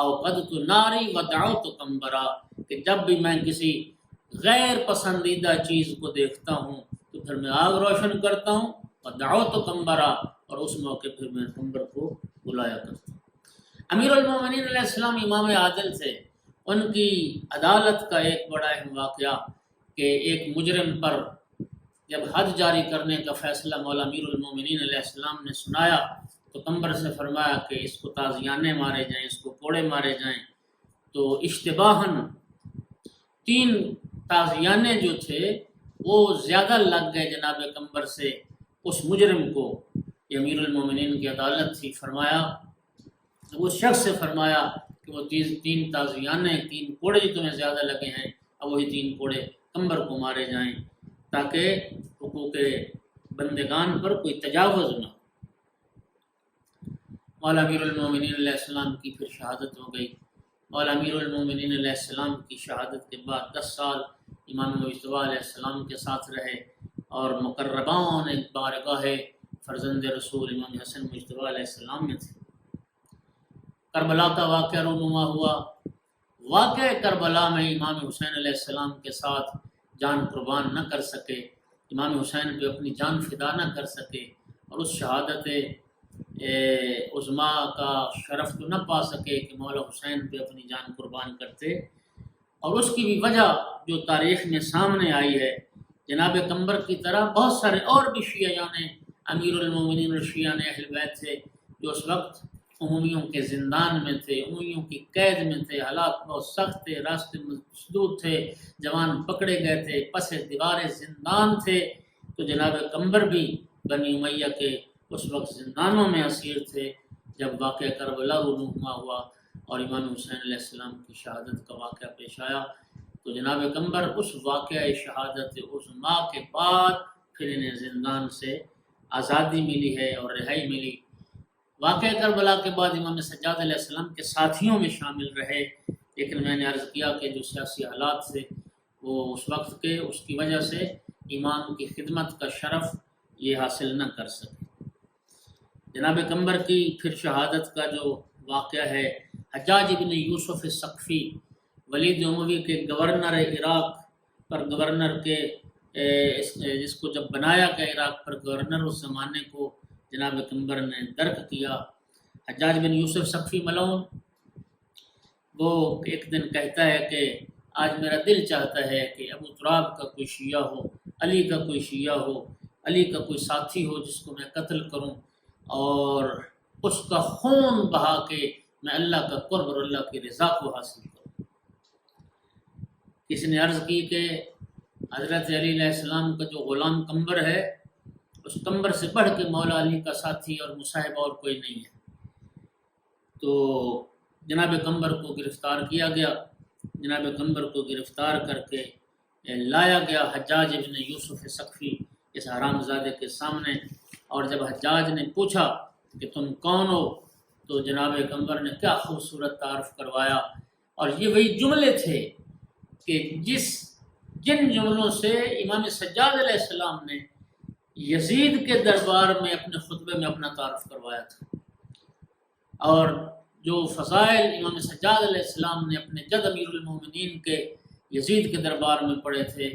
[SPEAKER 1] اوقدت ناری ودعوت کمبرا، کہ جب بھی میں کسی غیر پسندیدہ چیز کو دیکھتا ہوں تو پھر میں آگ روشن کرتا ہوں، ودعوت کمبرا، اور اس موقع پھر میں کمبر کو بلایا کرتا ہوں۔ امیر المومنین علیہ السلام امام عادل تھے، ان کی عدالت کا ایک بڑا اہم واقعہ کہ ایک مجرم پر جب حد جاری کرنے کا فیصلہ مولا امیر المومنین علیہ السلام نے سنایا تو کمبر سے فرمایا کہ اس کو تازیانے مارے جائیں، اس کو کوڑے مارے جائیں۔ تو اشتباہاً 3 تازیانے جو تھے وہ زیادہ لگ گئے جناب کمبر سے اس مجرم کو۔ یہ امیر المومنین کی عدالت تھی، فرمایا اس شخص سے فرمایا کہ وہ 3 تازیانے 3 کوڑے جو تمہیں زیادہ لگے ہیں اب وہی 3 کوڑے کمبر کو مارے جائیں تاکہ حقوق بندگان پر کوئی تجاوز نہ ہو۔ مولا امیر المومنین علیہ السلام کی پھر شہادت ہو گئی۔ مولا امیر المومنین علیہ السلام کی شہادت کے بعد 10 سال امام مجتبیٰ علیہ السلام کے ساتھ رہے اور مقربان بارگاہ فرزند رسول امام حسن مجتبیٰ علیہ السلام میں تھے۔ کربلا کا واقعہ رونما ہوا۔ واقع کربلا میں امام حسین علیہ السلام کے ساتھ جان قربان نہ کر سکے، امام حسین پہ اپنی جان فدا نہ کر سکے اور اس شہادت عظمیٰ کا شرف تو نہ پا سکے کہ مولا حسین پہ اپنی جان قربان کرتے۔ اور اس کی بھی وجہ جو تاریخ میں سامنے آئی ہے، جناب کمبر کی طرح بہت سارے اور بھی شیعہ امیر المومنین اور شیعہ اہل بیت تھے جو اس وقت عمومیوں کے زندان میں تھے، عمومیوں کی قید میں تھے، حالات بہت سخت تھے، راستے مسدود تھے، جوان پکڑے گئے تھے، پس دیوار زندان تھے۔ تو جناب کمبر بھی بنی امیہ کے اس وقت زندانوں میں اسیر تھے جب واقعہ کربلا رونما ہوا اور امام حسین علیہ السلام کی شہادت کا واقعہ پیش آیا۔ تو جناب کمبر اس واقعہ شہادت عظمیٰ کے بعد پھر انہیں زندان سے آزادی ملی ہے اور رہائی ملی۔ واقعہ کربلا کے بعد امام سجاد علیہ السلام کے ساتھیوں میں شامل رہے، لیکن میں نے عرض کیا کہ جو سیاسی حالات تھے وہ اس وقت کے، اس کی وجہ سے امام کی خدمت کا شرف یہ حاصل نہ کر سکے۔ جناب کمبر کی پھر شہادت کا جو واقعہ ہے، حجاج بن یوسف ثقفی ولید اموی کے گورنر عراق پر، گورنر کے جس کو جب بنایا گیا عراق پر گورنر، اس زمانے کو جناب کمبر نے درک کیا۔ حجاج بن یوسف ثقفی ملعون وہ ایک دن کہتا ہے کہ آج میرا دل چاہتا ہے کہ ابو تراب کا کوئی شیعہ ہو، علی کا کوئی شیعہ ہو، علی کا کوئی ساتھی ہو جس کو میں قتل کروں اور اس کا خون بہا کے میں اللہ کا قرب اور اللہ کی رضا کو حاصل کروں۔ کسی نے عرض کی کہ حضرت علی علیہ السلام کا جو غلام کمبر ہے، اس کمبر سے بڑھ کے مولا علی کا ساتھی اور مصاحب اور کوئی نہیں ہے۔ تو جناب کمبر کو گرفتار کیا گیا، جناب کمبر کو گرفتار کر کے لایا گیا حجاج ابن یوسف ثقفی اس حرام زادے کے سامنے، اور جب حجاج نے پوچھا کہ تم کون ہو تو جناب کمبر نے کیا خوبصورت تعارف کروایا، اور یہ وہی جملے تھے کہ جن جملوں سے امام سجاد علیہ السلام نے یزید کے دربار میں اپنے خطبے میں اپنا تعارف کروایا تھا، اور جو فضائل امام سجاد علیہ السلام نے اپنے جد امیر المومنین کے یزید کے دربار میں پڑھے تھے،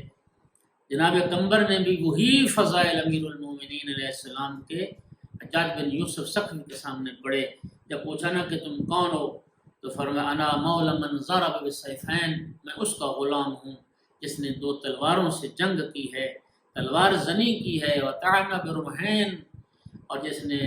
[SPEAKER 1] جناب کمبر نے بھی وہی فضائل امیر المومنین علیہ السلام کے حجاج بن یوسف ثقفی کے سامنے پڑھے۔ جب پوچھا نا کہ تم کون ہو تو فرمایا انا مولا من ضرب بالسیفین، میں اس کا غلام ہوں جس نے 2 تلواروں سے جنگ کی ہے، تلوار زنی کی ہے، وطعن برمحین، اور جس نے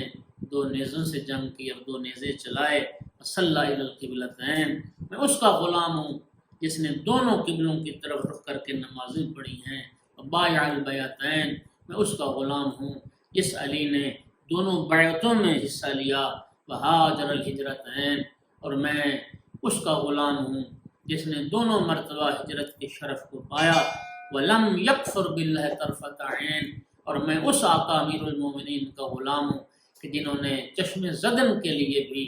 [SPEAKER 1] 2 نیزوں سے جنگ کی اور 2 نیزے چلائے، صلی الی القبلتین، میں اس کا غلام ہوں جس نے دونوں قبلوں کی طرف رخ کر کے نمازیں پڑھی ہیں، بایع البیعتین، میں اس کا غلام ہوں جس علی نے دونوں بیعتوں میں حصہ لیا، وہاجر الہجرتین، اور میں اس کا غلام ہوں جس نے دونوں مرتبہ ہجرت کے شرف کو پایا، ولم یکفر باللہ طرفۃ عین، اور میں اس آقا امیر المومنین کا غلام ہوں کہ جنہوں نے چشم زدن کے لیے بھی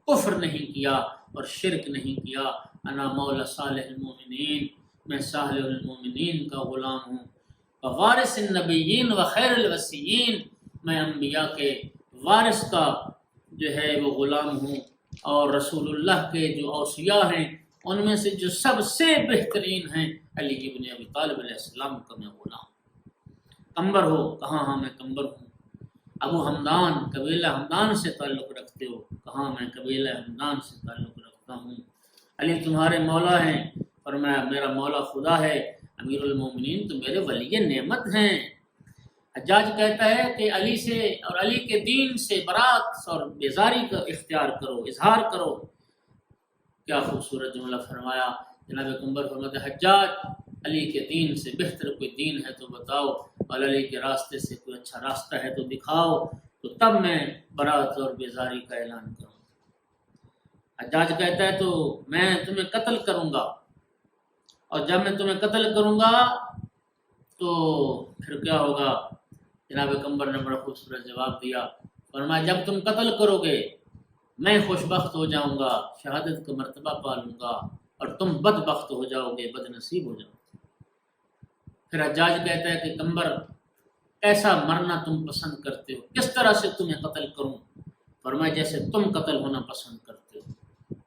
[SPEAKER 1] کفر نہیں کیا اور شرک نہیں کیا۔ انا مولا صالح المومنین، میں صالح المومنین کا غلام ہوں، وارث النبیین و خیر الوصیین، میں انبیاء کے وارث کا جو ہے وہ غلام ہوں، اور رسول اللہ کے جو اوصیاء ہیں ان میں سے جو سب سے بہترین ہیں علی ابن ابی طالب علیہ السلام کا میں غلام۔ کمبر ہو، کہاں؟ ہاں میں کمبر ہوں۔ ابو حمدان، قبیلہ حمدان سے تعلق رکھتے ہو؟ کہاں میں قبیلہ حمدان سے تعلق رکھتا ہوں۔ علی تمہارے مولا ہیں؟ فرمایا میرا مولا خدا ہے، امیر المومنین تو میرے ولی نعمت ہیں۔ حجاج کہتا ہے کہ علی سے اور علی کے دین سے برات اور بیزاری کا اختیار کرو، اظہار کرو۔ کیا خوبصورت جملہ فرمایا جناب قمبر، فرماتے حجاج علی کے دین سے بہتر کوئی دین ہے تو بتاؤ، اور علی کے راستے سے کوئی اچھا راستہ ہے تو دکھاؤ، تو تب میں برات اور بیزاری کا اعلان کروں۔ حجاج کہتا ہے تو میں تمہیں قتل کروں گا، اور جب میں تمہیں قتل کروں گا تو پھر کیا ہوگا؟ جناب قمبر نے بڑا خوبصورت جواب دیا، فرمایا جب تم قتل کرو گے میں خوشبخت ہو جاؤں گا، شہادت کا مرتبہ پا لوں گا، اور تم بدبخت ہو جاؤ گے، بد نصیب ہو جاؤ گے۔ پھر حجاج کہتا ہے کہ قمبر ایسا مرنا تم پسند کرتے ہو، کس طرح سے تمہیں قتل کروں؟ فرمایا جیسے تم قتل ہونا پسند کرتے ہو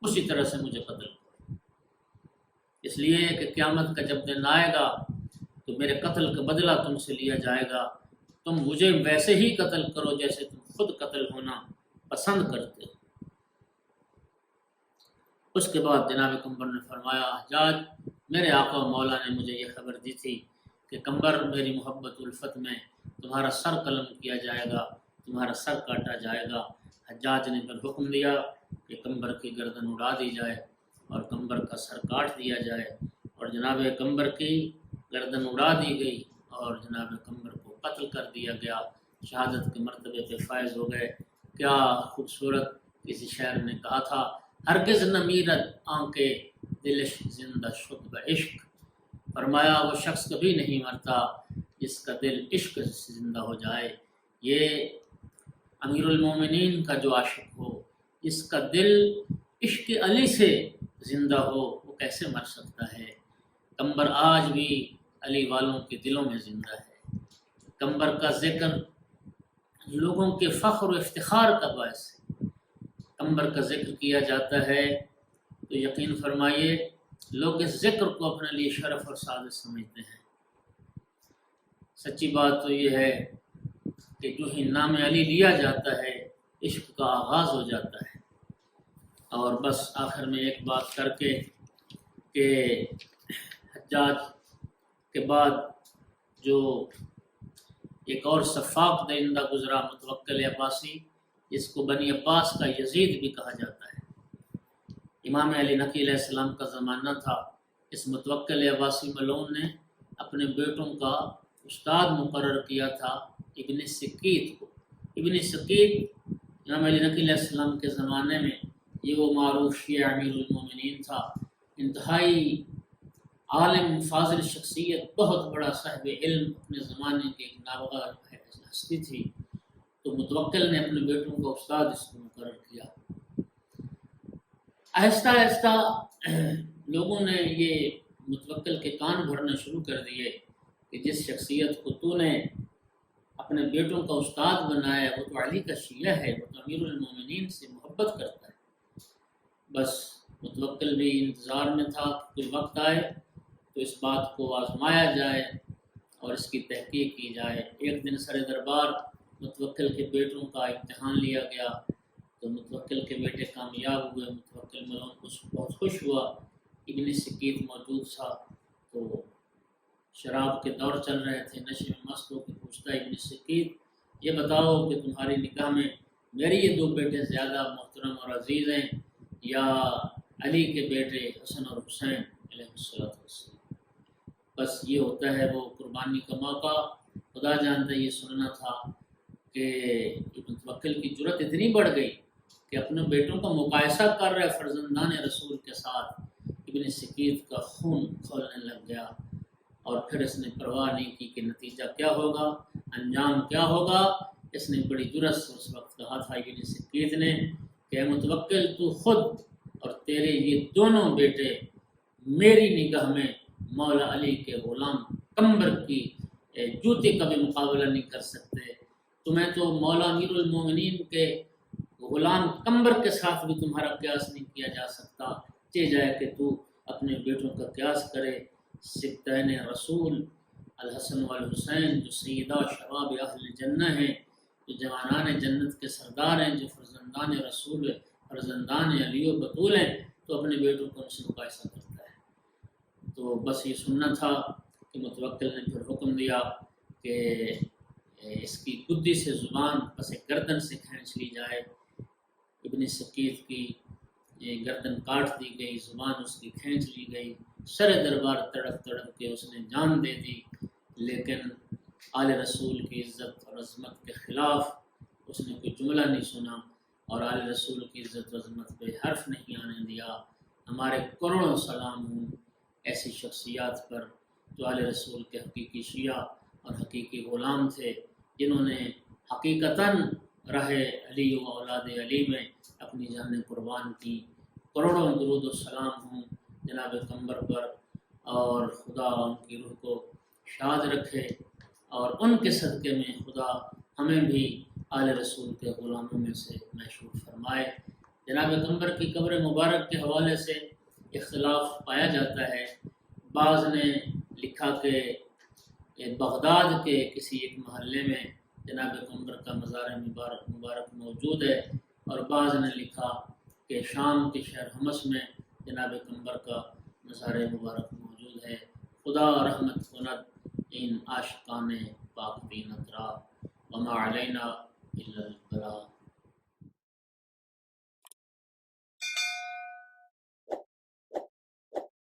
[SPEAKER 1] اسی طرح سے مجھے قتل کرو، اس لیے کہ قیامت کا جب دن آئے گا تو میرے قتل کا بدلہ تم سے لیا جائے گا، تم مجھے ویسے ہی قتل کرو جیسے تم خود قتل ہونا پسند کرتے ہو۔ اس کے بعد جناب قمبر نے فرمایا حجاج میرے آقا و مولا نے مجھے یہ خبر دی تھی کہ قمبر میری محبت الفت میں تمہارا سر قلم کیا جائے گا، تمہارا سر کاٹا جائے گا۔ حجاج نے پھر حکم دیا کہ قمبر کی گردن اڑا دی جائے اور قمبر کا سر کاٹ دیا جائے، اور جناب قمبر کی گردن اڑا دی گئی اور جناب قمبر کو قتل کر دیا گیا، شہادت کے مرتبے پہ فائز ہو گئے۔ کیا خوبصورت کسی شاعر نے کہا تھا، ہرگز نہ میرد آنکے دلش زندہ شد بعشق، فرمایا وہ شخص کبھی نہیں مرتا جس کا دل عشق سے زندہ ہو جائے۔ یہ امیر المومنین کا جو عاشق ہو، جس کا دل عشق علی سے زندہ ہو، وہ کیسے مر سکتا ہے؟ قمبر آج بھی علی والوں کے دلوں میں زندہ ہے۔ قمبر کا ذکر لوگوں کے فخر و افتخار کا باعث ہے۔ قمبر کا ذکر کیا جاتا ہے تو یقین فرمائیے لوگ اس ذکر کو اپنے لیے شرف اور سعادت سمجھتے ہیں۔ سچی بات تو یہ ہے کہ جو ہی نام علی لیا جاتا ہے عشق کا آغاز ہو جاتا ہے۔ اور بس آخر میں ایک بات کر کے کہ حجاج کے بعد جو ایک اور صفاق درندہ گزرا متوکل عباسی، جس کو بنی عباس کا یزید بھی کہا جاتا ہے۔ امام علی نقی علیہ السلام کا زمانہ تھا، اس متوکل عباسی ملعون نے اپنے بیٹوں کا استاد مقرر کیا تھا ابن سکیت کو۔ ابن سکیت امام علی نقی علیہ السلام کے زمانے میں یہ وہ معروف شیعہ امیر المومنین تھا، انتہائی عالم فاضل شخصیت، بہت بڑا صاحب علم، اپنے زمانے کے ایک نابغہ ہستی تھی۔ تو متوکل نے اپنے بیٹوں کا استاد اس کو مقرر کیا۔ آہستہ آہستہ لوگوں نے یہ متوکل کے کان بھرنا شروع کر دیے کہ جس شخصیت کو تو نے اپنے بیٹوں کا استاد بنایا ہے وہ تو علی کا شیعہ ہے، وہ تو امیر المومنین سے محبت کرتا ہے۔ بس متوکل بھی انتظار میں تھا کہ کوئی وقت آئے تو اس بات کو آزمایا جائے اور اس کی تحقیق کی جائے۔ ایک دن سر دربار متوکل کے بیٹوں کا امتحان لیا گیا تو متوکل کے بیٹے کامیاب ہوئے۔ متوکل ملعون کو بہت خوش ہوا۔ ابن سکیت موجود تھا تو شراب کے دور چل رہے تھے، نشے میں مست ہو کے پوچھتا ابن سکیت یہ بتاؤ کہ تمہاری نگاہ میں میرے یہ دو بیٹے زیادہ محترم اور عزیز ہیں یا علی کے بیٹے حسن اور حسین علیہ السلام؟ بس یہ ہوتا ہے وہ قربانی کا موقع، خدا جانتا یہ سننا تھا کہ متوکل کی جرت اتنی بڑھ گئی کہ اپنے بیٹوں کا مقایسہ کر رہے فرزندان رسول کے ساتھ، ابن سکیت کا خون کھولنے لگ گیا، اور پھر اس نے پرواہ نہیں کی کہ نتیجہ کیا ہوگا، انجام کیا ہوگا۔ اس نے بڑی جرأت سے اس وقت کہا تھا ابن سکیت نے کہ متوکل تو خود اور تیرے یہ دونوں بیٹے میری نگاہ میں مولا علی کے غلام قمبر کی جوتے کا بھی مقابلہ نہیں کر سکتے۔ تمہیں تو مولا امیر المومنین کے غلام قمبر کے ساتھ بھی تمہارا قیاس نہیں کیا جا سکتا، چہ جائے کہ تو اپنے بیٹوں کا قیاس کرے۔ سبتین رسول الحسن والحسین جو سیدہ شباب اہل جنہ ہیں، جو جوانان جنت کے سردار ہیں، جو فرزندان رسول فرزندان علی و بطول ہیں، تو اپنے بیٹوں کو ان سے مقایسہ کرتا ہے۔ تو بس یہ سننا تھا کہ متوکل نے پھر حکم دیا کہ اس کی گدی سے زبان پس گردن سے کھینچ لی جائے۔ ابن سکیت کی گردن کاٹ دی گئی، زبان اس کی کھینچ لی گئی، سر دربار تڑپ تڑپ کے اس نے جان دے دی، لیکن آل رسول کی عزت اور عظمت کے خلاف اس نے کوئی جملہ نہیں سنا، اور آل رسول کی عزت و عظمت پہ حرف نہیں آنے دیا۔ ہمارے کروڑوں سلام ہوں ایسی شخصیات پر جو آل رسول کے حقیقی شیعہ اور حقیقی غلام تھے، جنہوں نے حقیقتاً راہ علی و اولاد علی میں اپنی جانیں قربان کی۔ کروڑوں درود و سلام ہوں جناب قمبر پر، اور خدا ان کی روح کو شاد رکھے، اور ان کے صدقے میں خدا ہمیں بھی آل رسول کے غلاموں میں سے محشور فرمائے۔ جناب قمبر کی قبر مبارک کے حوالے سے اختلاف پایا جاتا ہے۔ بعض نے لکھا کہ بغداد کے کسی ایک محلے میں جناب قمبر کا مزار مبارک موجود ہے، اور بعض نے لکھا کہ شام کے شہر حمص میں جناب قمبر کا مزار مبارک موجود ہے۔ خدا رحمت کند ان عاشقان پاک دین اترا، وما علینا الا البلاغ۔